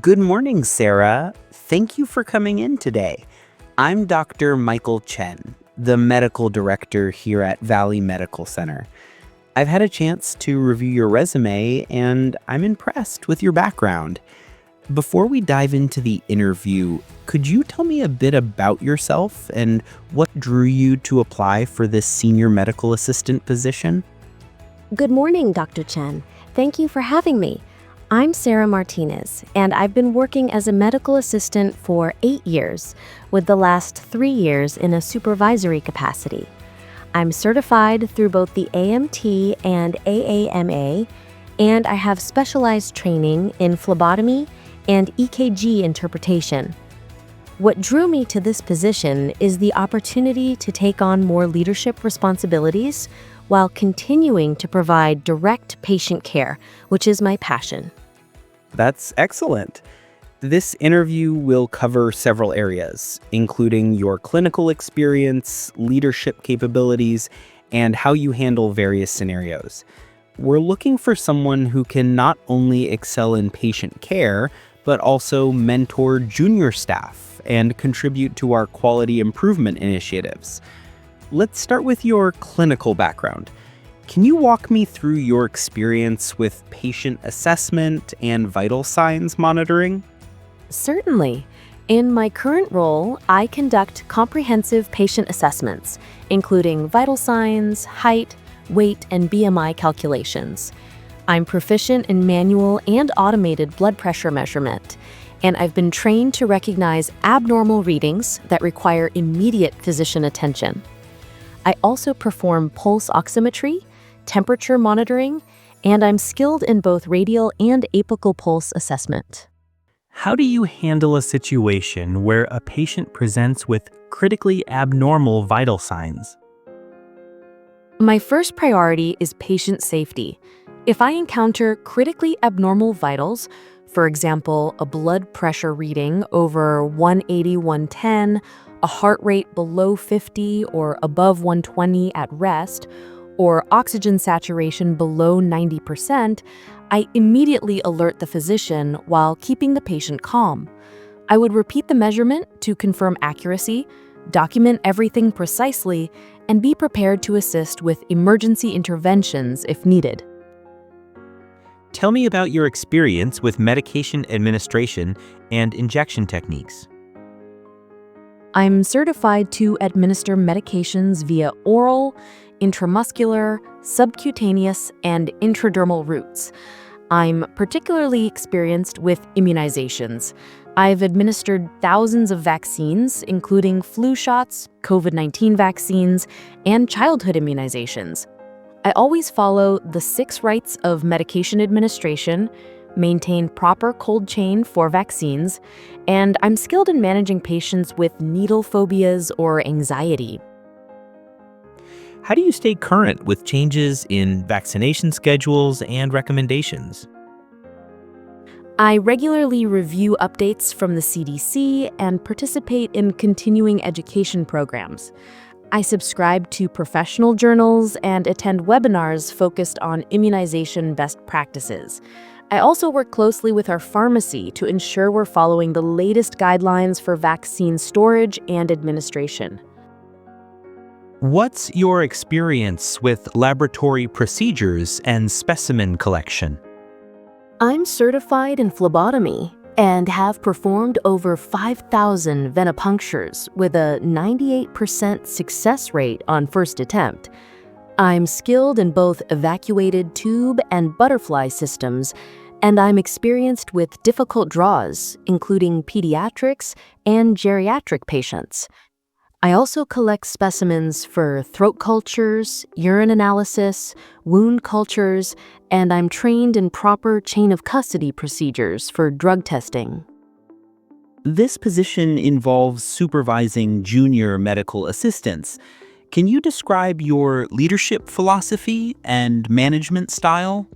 Good morning, Sarah. Thank you for coming in today. I'm Dr. Michael Chen, the medical director here at Valley Medical Center. I've had a chance to review your resume, and I'm impressed with your background. Before we dive into the interview, could you tell me a bit about yourself and what drew you to apply for this senior medical assistant position? Good morning, Dr. Chen. Thank you for having me. I'm Sarah Martinez, and I've been working as a medical assistant for 8 years, with the last 3 years in a supervisory capacity. I'm certified through both the AMT and AAMA, and I have specialized training in phlebotomy and EKG interpretation. What drew me to this position is the opportunity to take on more leadership responsibilities while continuing to provide direct patient care, which is my passion. That's excellent. This interview will cover several areas, including your clinical experience, leadership capabilities, and how you handle various scenarios. We're looking for someone who can not only excel in patient care, but also mentor junior staff and contribute to our quality improvement initiatives. Let's start with your clinical background. Can you walk me through your experience with patient assessment and vital signs monitoring? Certainly. In my current role, I conduct comprehensive patient assessments, including vital signs, height, weight, and BMI calculations. I'm proficient in manual and automated blood pressure measurement, and I've been trained to recognize abnormal readings that require immediate physician attention. I also perform pulse oximetry, temperature monitoring, and I'm skilled in both radial and apical pulse assessment. How do you handle a situation where a patient presents with critically abnormal vital signs? My first priority is patient safety. If I encounter critically abnormal vitals, for example, a blood pressure reading over 180/110, a heart rate below 50 or above 120 at rest, or oxygen saturation below 90%, I immediately alert the physician while keeping the patient calm. I would repeat the measurement to confirm accuracy, document everything precisely, and be prepared to assist with emergency interventions if needed. Tell me about your experience with medication administration and injection techniques. I'm certified to administer medications via oral, intramuscular, subcutaneous, and intradermal routes. I'm particularly experienced with immunizations. I've administered thousands of vaccines, including flu shots, COVID-19 vaccines, and childhood immunizations. I always follow the 6 rights of medication administration, maintain proper cold chain for vaccines, and I'm skilled in managing patients with needle phobias or anxiety. How do you stay current with changes in vaccination schedules and recommendations? I regularly review updates from the CDC and participate in continuing education programs. I subscribe to professional journals and attend webinars focused on immunization best practices. I also work closely with our pharmacy to ensure we're following the latest guidelines for vaccine storage and administration. What's your experience with laboratory procedures and specimen collection? I'm certified in phlebotomy and have performed over 5,000 venipunctures with a 98% success rate on first attempt. I'm skilled in both evacuated tube and butterfly systems, and I'm experienced with difficult draws, including pediatrics and geriatric patients. I also collect specimens for throat cultures, urine analysis, wound cultures, and I'm trained in proper chain of custody procedures for drug testing. This position involves supervising junior medical assistants. Can you describe your leadership philosophy and management style?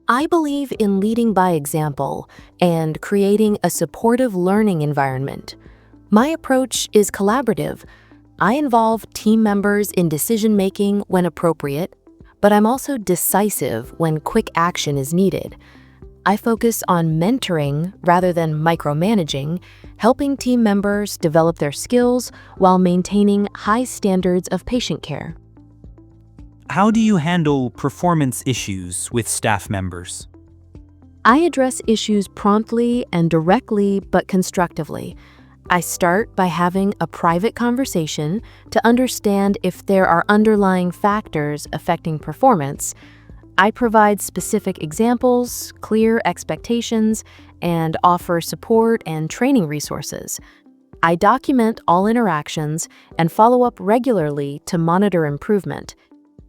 I believe in leading by example and creating a supportive learning environment. My approach is collaborative. I involve team members in decision-making when appropriate, but I'm also decisive when quick action is needed. I focus on mentoring rather than micromanaging, helping team members develop their skills while maintaining high standards of patient care. How do you handle performance issues with staff members? I address issues promptly and directly but constructively. I start by having a private conversation to understand if there are underlying factors affecting performance. I provide specific examples, clear expectations, and offer support and training resources. I document all interactions and follow up regularly to monitor improvement.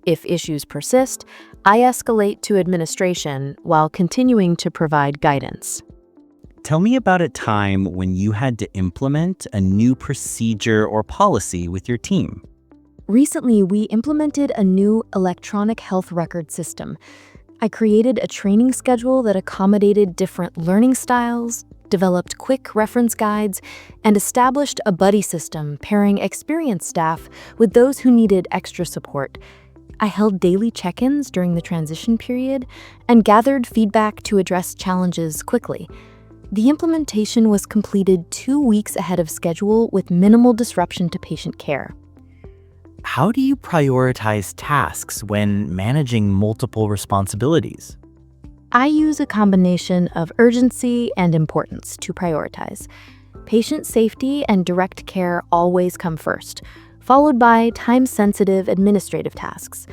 If issues persist, I escalate to administration while continuing to provide guidance. Tell me about a time when you had to implement a new procedure or policy with your team. Recently, we implemented a new electronic health record system. I created a training schedule that accommodated different learning styles, developed quick reference guides, and established a buddy system pairing experienced staff with those who needed extra support. I held daily check-ins during the transition period and gathered feedback to address challenges quickly. The implementation was completed 2 weeks ahead of schedule with minimal disruption to patient care. How do you prioritize tasks when managing multiple responsibilities? I use a combination of urgency and importance to prioritize. Patient safety and direct care always come first, followed by time-sensitive administrative tasks.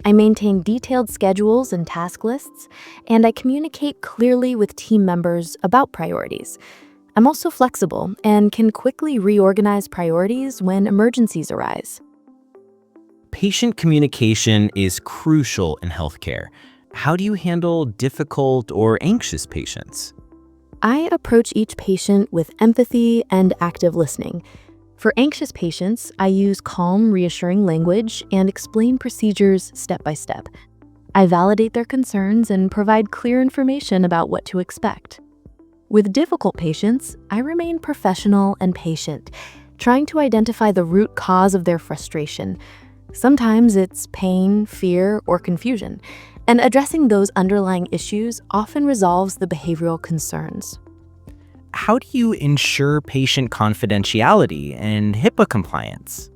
I maintain detailed schedules and task lists, and I communicate clearly with team members about priorities. I'm also flexible and can quickly reorganize priorities when emergencies arise. Patient communication is crucial in healthcare. How do you handle difficult or anxious patients? I approach each patient with empathy and active listening. For anxious patients, I use calm, reassuring language and explain procedures step by step. I validate their concerns and provide clear information about what to expect. With difficult patients, I remain professional and patient, trying to identify the root cause of their frustration. Sometimes it's pain, fear, or confusion, and addressing those underlying issues often resolves the behavioral concerns. How do you ensure patient confidentiality and HIPAA compliance?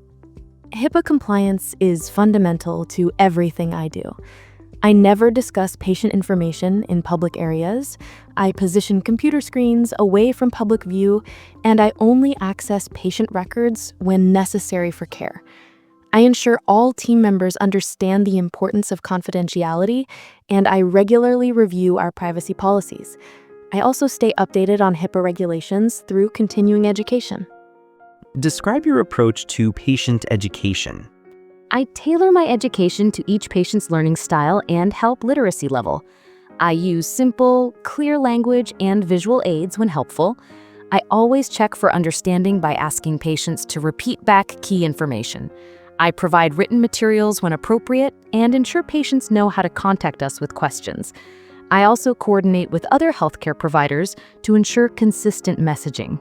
HIPAA compliance is fundamental to everything I do. I never discuss patient information in public areas. I position computer screens away from public view, and I only access patient records when necessary for care. I ensure all team members understand the importance of confidentiality, and I regularly review our privacy policies. I also stay updated on HIPAA regulations through continuing education. Describe your approach to patient education. I tailor my education to each patient's learning style and health literacy level. I use simple, clear language and visual aids when helpful. I always check for understanding by asking patients to repeat back key information. I provide written materials when appropriate and ensure patients know how to contact us with questions. I also coordinate with other healthcare providers to ensure consistent messaging.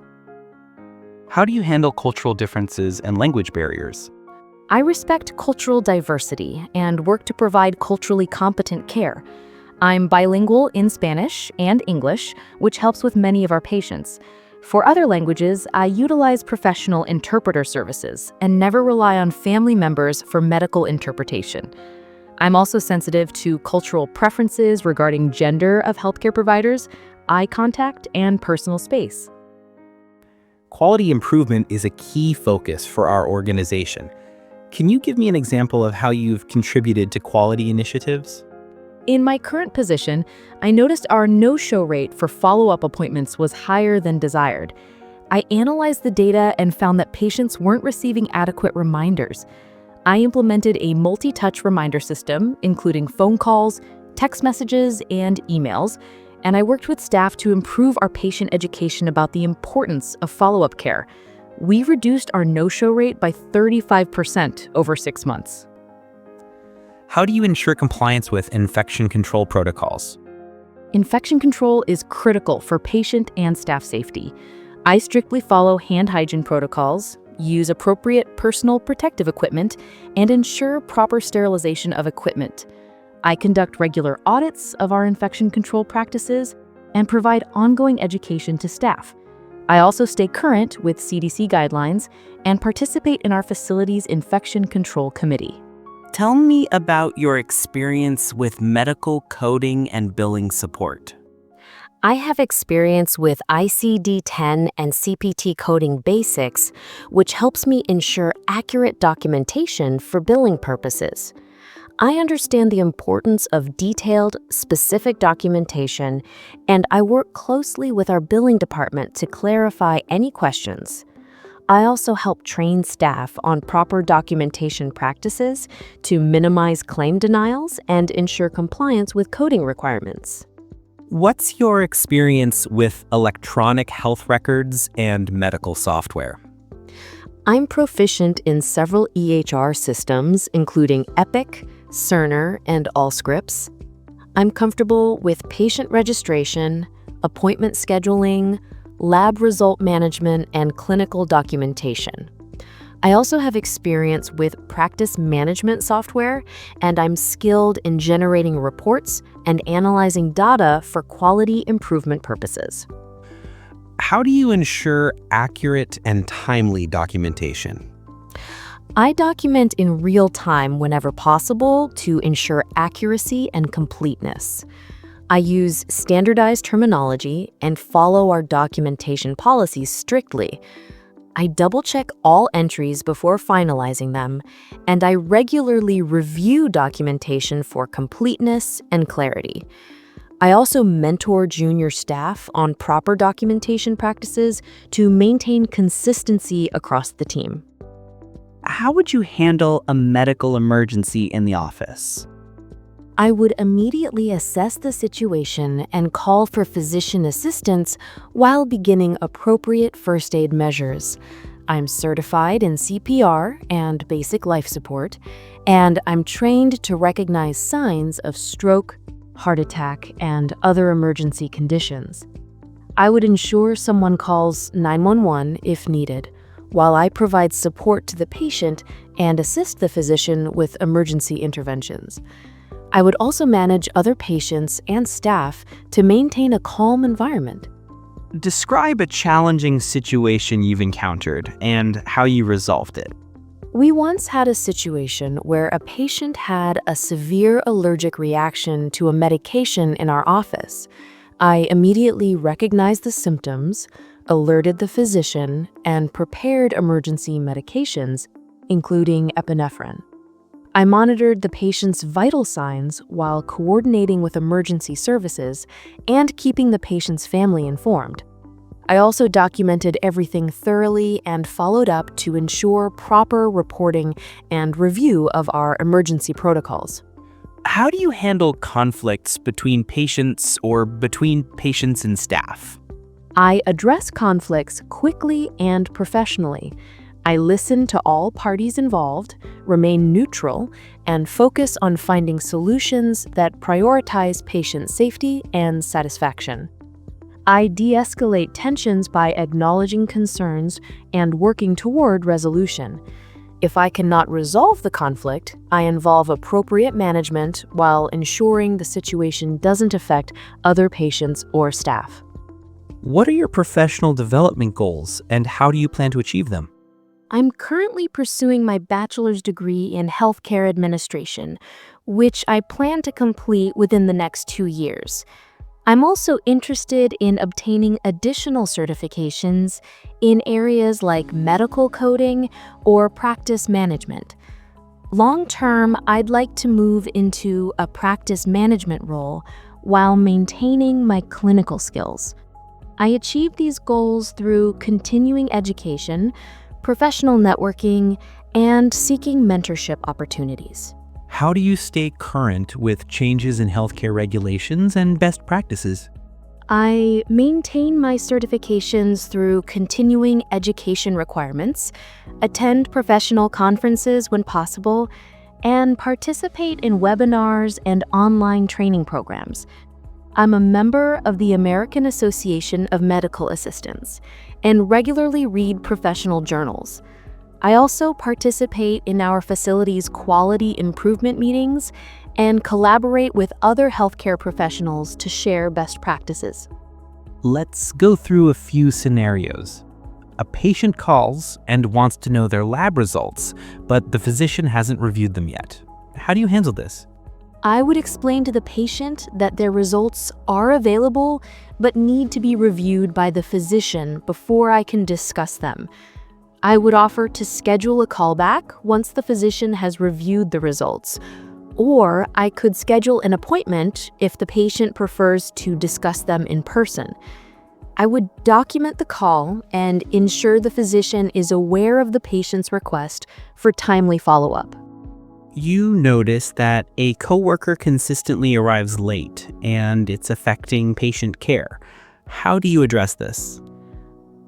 How do you handle cultural differences and language barriers? I respect cultural diversity and work to provide culturally competent care. I'm bilingual in Spanish and English, which helps with many of our patients. For other languages, I utilize professional interpreter services and never rely on family members for medical interpretation. I'm also sensitive to cultural preferences regarding gender of healthcare providers, eye contact, and personal space. Quality improvement is a key focus for our organization. Can you give me an example of how you've contributed to quality initiatives? In my current position, I noticed our no-show rate for follow-up appointments was higher than desired. I analyzed the data and found that patients weren't receiving adequate reminders. I implemented a multi-touch reminder system, including phone calls, text messages, and emails, and I worked with staff to improve our patient education about the importance of follow-up care. We reduced our no-show rate by 35% over 6 months. How do you ensure compliance with infection control protocols? Infection control is critical for patient and staff safety. I strictly follow hand hygiene protocols, use appropriate personal protective equipment, and ensure proper sterilization of equipment. I conduct regular audits of our infection control practices and provide ongoing education to staff. I also stay current with CDC guidelines and participate in our facility's infection control committee. Tell me about your experience with medical coding and billing support. I have experience with ICD-10 and CPT coding basics, which helps me ensure accurate documentation for billing purposes. I understand the importance of detailed, specific documentation, and I work closely with our billing department to clarify any questions. I also help train staff on proper documentation practices to minimize claim denials and ensure compliance with coding requirements. What's your experience with electronic health records and medical software? I'm proficient in several EHR systems, including Epic, Cerner, and Allscripts. I'm comfortable with patient registration, appointment scheduling, lab result management, and clinical documentation. I also have experience with practice management software, and I'm skilled in generating reports and analyzing data for quality improvement purposes. How do you ensure accurate and timely documentation? I document in real time whenever possible to ensure accuracy and completeness. I use standardized terminology and follow our documentation policies strictly. I double-check all entries before finalizing them, and I regularly review documentation for completeness and clarity. I also mentor junior staff on proper documentation practices to maintain consistency across the team. How would you handle a medical emergency in the office? I would immediately assess the situation and call for physician assistance while beginning appropriate first aid measures. I'm certified in CPR and basic life support, and I'm trained to recognize signs of stroke, heart attack, and other emergency conditions. I would ensure someone calls 911 if needed, while I provide support to the patient and assist the physician with emergency interventions. I would also manage other patients and staff to maintain a calm environment. Describe a challenging situation you've encountered and how you resolved it. We once had a situation where a patient had a severe allergic reaction to a medication in our office. I immediately recognized the symptoms, alerted the physician, and prepared emergency medications, including epinephrine. I monitored the patient's vital signs while coordinating with emergency services and keeping the patient's family informed. I also documented everything thoroughly and followed up to ensure proper reporting and review of our emergency protocols. How do you handle conflicts between patients or between patients and staff? I address conflicts quickly and professionally. I listen to all parties involved, remain neutral, and focus on finding solutions that prioritize patient safety and satisfaction. I de-escalate tensions by acknowledging concerns and working toward resolution. If I cannot resolve the conflict, I involve appropriate management while ensuring the situation doesn't affect other patients or staff. What are your professional development goals, and how do you plan to achieve them? I'm currently pursuing my bachelor's degree in healthcare administration, which I plan to complete within the next 2 years. I'm also interested in obtaining additional certifications in areas like medical coding or practice management. Long-term, I'd like to move into a practice management role while maintaining my clinical skills. I achieve these goals through continuing education, professional networking, and seeking mentorship opportunities. How do you stay current with changes in healthcare regulations and best practices? I maintain my certifications through continuing education requirements, attend professional conferences when possible, and participate in webinars and online training programs. I'm a member of the American Association of Medical Assistants and regularly read professional journals. I also participate in our facility's quality improvement meetings and collaborate with other healthcare professionals to share best practices. Let's go through a few scenarios. A patient calls and wants to know their lab results, but the physician hasn't reviewed them yet. How do you handle this? I would explain to the patient that their results are available but need to be reviewed by the physician before I can discuss them. I would offer to schedule a callback once the physician has reviewed the results, or I could schedule an appointment if the patient prefers to discuss them in person. I would document the call and ensure the physician is aware of the patient's request for timely follow-up. You notice that a coworker consistently arrives late and it's affecting patient care. How do you address this?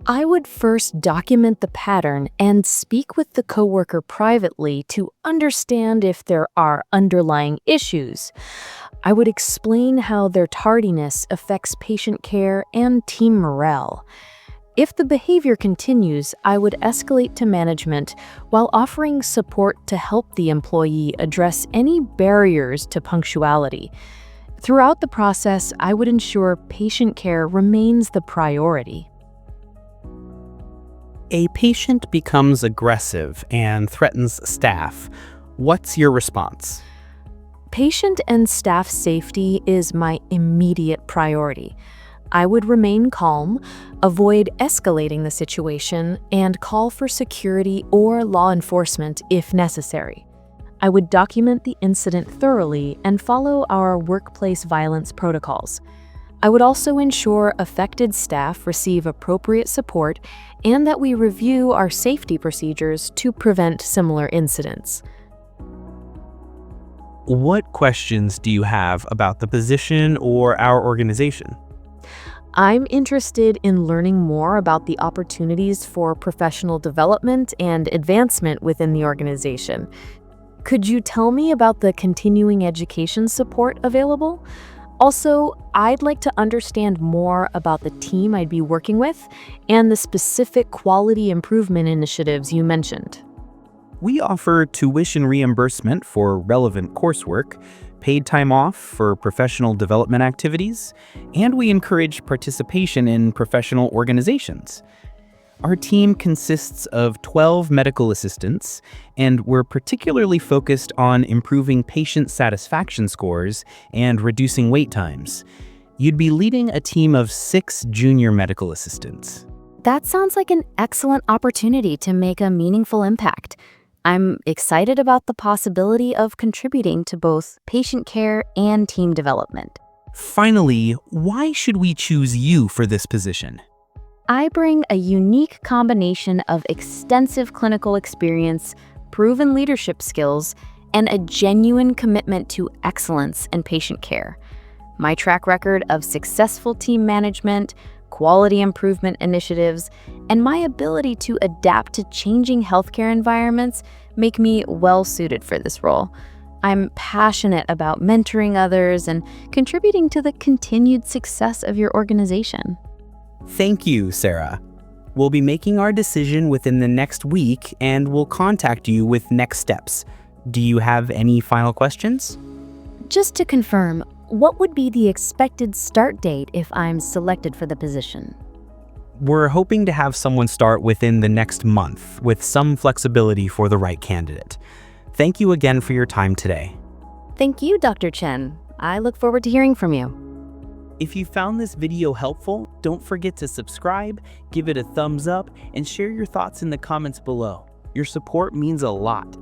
I would first document the pattern and speak with the coworker privately to understand if there are underlying issues. I would explain how their tardiness affects patient care and team morale. If the behavior continues, I would escalate to management while offering support to help the employee address any barriers to punctuality. Throughout the process, I would ensure patient care remains the priority. A patient becomes aggressive and threatens staff. What's your response? Patient and staff safety is my immediate priority. I would remain calm, avoid escalating the situation, and call for security or law enforcement if necessary. I would document the incident thoroughly and follow our workplace violence protocols. I would also ensure affected staff receive appropriate support and that we review our safety procedures to prevent similar incidents. What questions do you have about the position or our organization? I'm interested in learning more about the opportunities for professional development and advancement within the organization. Could you tell me about the continuing education support available? Also, I'd like to understand more about the team I'd be working with and the specific quality improvement initiatives you mentioned. We offer tuition reimbursement for relevant coursework, paid time off for professional development activities, and we encourage participation in professional organizations. Our team consists of 12 medical assistants, and we're particularly focused on improving patient satisfaction scores and reducing wait times. You'd be leading a team of 6 junior medical assistants. That sounds like an excellent opportunity to make a meaningful impact. I'm excited about the possibility of contributing to both patient care and team development. Finally, why should we choose you for this position? I bring a unique combination of extensive clinical experience, proven leadership skills, and a genuine commitment to excellence in patient care. My track record of successful team management, quality improvement initiatives, and my ability to adapt to changing healthcare environments make me well-suited for this role. I'm passionate about mentoring others and contributing to the continued success of your organization. Thank you, Sarah. We'll be making our decision within the next week and we'll contact you with next steps. Do you have any final questions? Just to confirm, what would be the expected start date if I'm selected for the position? We're hoping to have someone start within the next month with some flexibility for the right candidate. Thank you again for your time today. Thank you, Dr. Chen. I look forward to hearing from you. If you found this video helpful, don't forget to subscribe, give it a thumbs up, and share your thoughts in the comments below. Your support means a lot.